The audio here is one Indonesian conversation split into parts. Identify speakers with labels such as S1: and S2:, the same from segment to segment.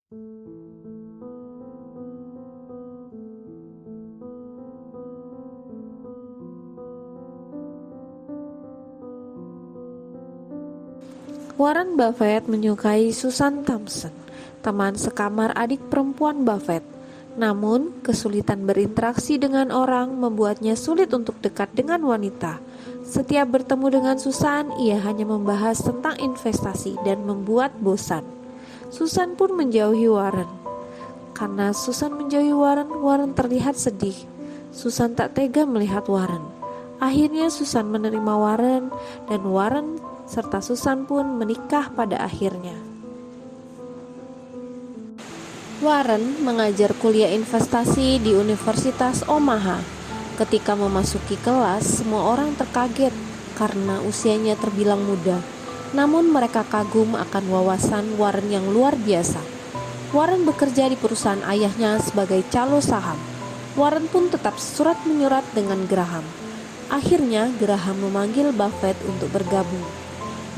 S1: Warren Buffett menyukai Susan Thompson, teman sekamar adik perempuan Buffett. Namun, kesulitan berinteraksi dengan orang membuatnya sulit untuk dekat dengan wanita. Setiap bertemu dengan Susan, ia hanya membahas tentang investasi dan membuat bosan. Susan pun menjauhi Warren. Karena Susan menjauhi Warren, Warren terlihat sedih. Susan tak tega melihat Warren. Akhirnya Susan menerima Warren, dan Warren serta Susan pun menikah pada akhirnya. Warren mengajar kuliah investasi di Universitas Omaha. Ketika memasuki kelas, semua orang terkaget karena usianya terbilang muda. Namun mereka kagum akan wawasan Warren yang luar biasa. Warren bekerja di perusahaan ayahnya sebagai calo saham. Warren pun tetap surat menyurat dengan Graham. Akhirnya Graham memanggil Buffett untuk bergabung.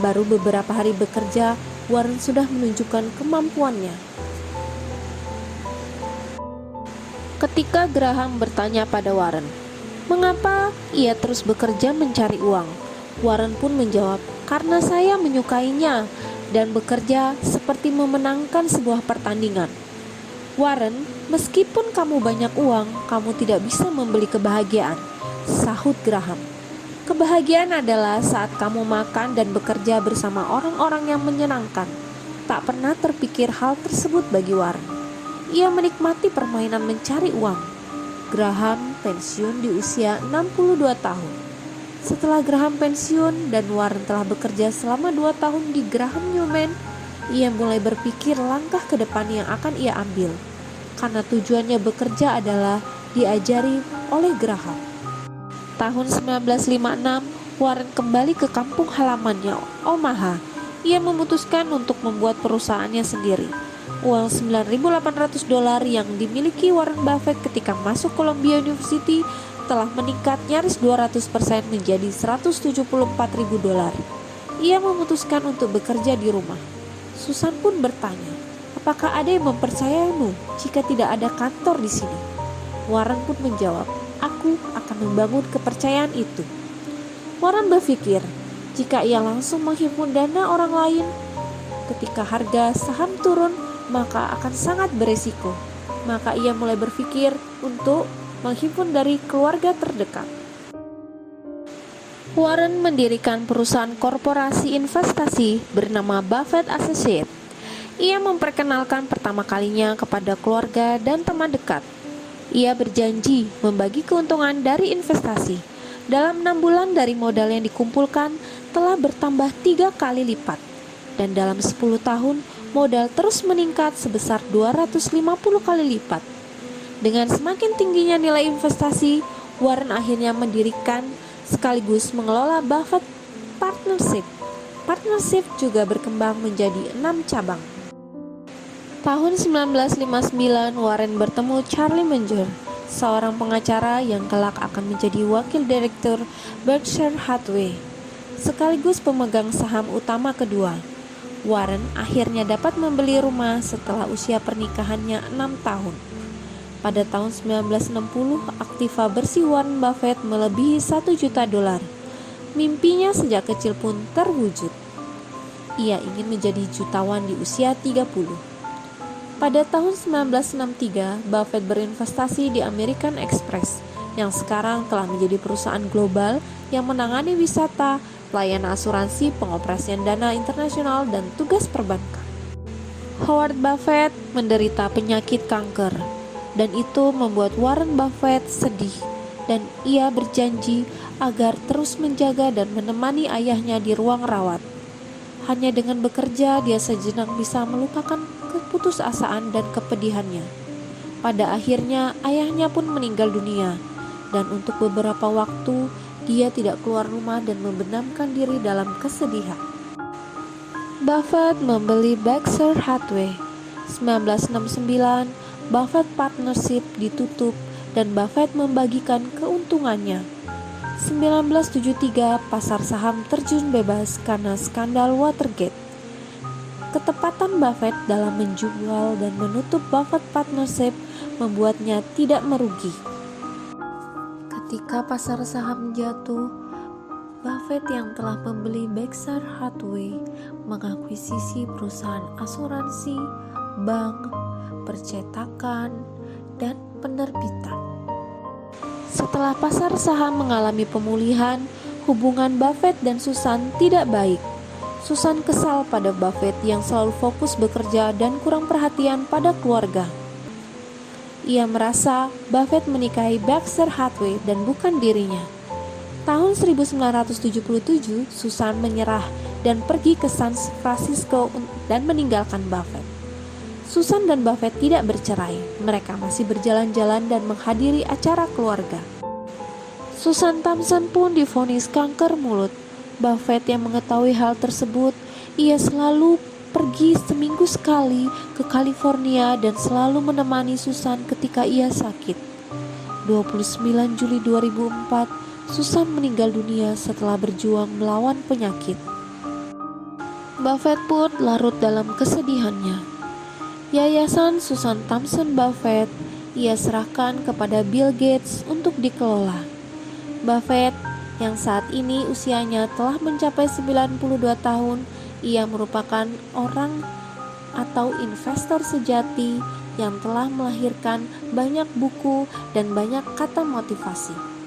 S1: Baru beberapa hari bekerja, Warren sudah menunjukkan kemampuannya. Ketika Graham bertanya pada Warren, mengapa ia terus bekerja mencari uang? Warren pun menjawab, karena saya menyukainya dan bekerja seperti memenangkan sebuah pertandingan. Warren, meskipun kamu banyak uang, kamu tidak bisa membeli kebahagiaan, sahut Graham. Kebahagiaan adalah saat kamu makan dan bekerja bersama orang-orang yang menyenangkan. Tak pernah terpikir hal tersebut bagi Warren. Ia menikmati permainan mencari uang. Graham pensiun di usia 62 tahun. Setelah Graham pensiun dan Warren telah bekerja selama 2 tahun di Graham Newman, ia mulai berpikir langkah ke depan yang akan ia ambil. Karena tujuannya bekerja adalah diajari oleh Graham. Tahun 1956, Warren kembali ke kampung halamannya, Omaha. Ia memutuskan untuk membuat perusahaannya sendiri. Uang $9.800 yang dimiliki Warren Buffett ketika masuk Columbia University telah meningkat nyaris 200% menjadi $174.000. Ia memutuskan untuk bekerja di rumah. Susan pun bertanya, apakah ada yang mempercayamu jika tidak ada kantor di sini? Warren pun menjawab, aku akan membangun kepercayaan itu. Warren berpikir, jika ia langsung menghimpun dana orang lain, ketika harga saham turun, maka akan sangat beresiko. Maka ia mulai berpikir untuk menghimpun dari keluarga terdekat. Warren mendirikan perusahaan korporasi investasi bernama Buffett Associates. Ia memperkenalkan pertama kalinya kepada keluarga dan teman dekat. Ia berjanji membagi keuntungan dari investasi. Dalam 6 bulan dari modal yang dikumpulkan telah bertambah 3 kali lipat. Dan dalam 10 tahun, modal terus meningkat sebesar 250 kali lipat. Dengan semakin tingginya nilai investasi, Warren akhirnya mendirikan sekaligus mengelola Buffett Partnership. Partnership juga berkembang menjadi 6 cabang. Tahun 1959, Warren bertemu Charlie Munger, seorang pengacara yang kelak akan menjadi wakil direktur Berkshire Hathaway, sekaligus pemegang saham utama kedua. Warren akhirnya dapat membeli rumah setelah usia pernikahannya 6 tahun. Pada tahun 1960, aktiva bersih Warren Buffett melebihi $1 juta. Mimpinya sejak kecil pun terwujud. Ia ingin menjadi jutawan di usia 30. Pada tahun 1963, Buffett berinvestasi di American Express, yang sekarang telah menjadi perusahaan global yang menangani wisata, pelayanan asuransi, pengoperasian dana internasional, dan tugas perbankan. Howard Buffett menderita penyakit kanker, dan itu membuat Warren Buffett sedih, dan ia berjanji agar terus menjaga dan menemani ayahnya di ruang rawat. Hanya dengan bekerja, dia sejenak bisa melupakan keputusasaan dan kepedihannya. Pada akhirnya, ayahnya pun meninggal dunia, dan untuk beberapa waktu, dia tidak keluar rumah dan membenamkan diri dalam kesedihan. Buffett membeli Berkshire Hathaway. 1969, Buffett Partnership ditutup dan Buffett membagikan keuntungannya. 1973, pasar saham terjun bebas karena skandal Watergate. ketepatan Buffett dalam menjual dan menutup Buffett Partnership membuatnya tidak merugi. Ketika pasar saham jatuh, Buffett yang telah membeli Berkshire Hathaway mengakuisisi perusahaan asuransi, bank, percetakan, dan penerbitan. Setelah pasar saham mengalami pemulihan, hubungan Buffett dan Susan tidak baik. Susan kesal pada Buffett yang selalu fokus bekerja dan kurang perhatian pada keluarga. Ia merasa Buffett menikahi Berkshire Hathaway dan bukan dirinya. Tahun 1977, Susan menyerah dan pergi ke San Francisco dan meninggalkan Buffett. Susan dan Buffett tidak bercerai, mereka masih berjalan-jalan dan menghadiri acara keluarga. Susan Thompson pun divonis kanker mulut. Buffett yang mengetahui hal tersebut, ia selalu pergi seminggu sekali ke California dan selalu menemani Susan ketika ia sakit. 29 Juli 2004, Susan meninggal dunia setelah berjuang melawan penyakit. Buffett pun larut dalam kesedihannya. Yayasan Susan Thompson Buffett ia serahkan kepada Bill Gates untuk dikelola. Buffett yang saat ini usianya telah mencapai 92 tahun, ia merupakan orang atau investor sejati yang telah melahirkan banyak buku dan banyak kata motivasi.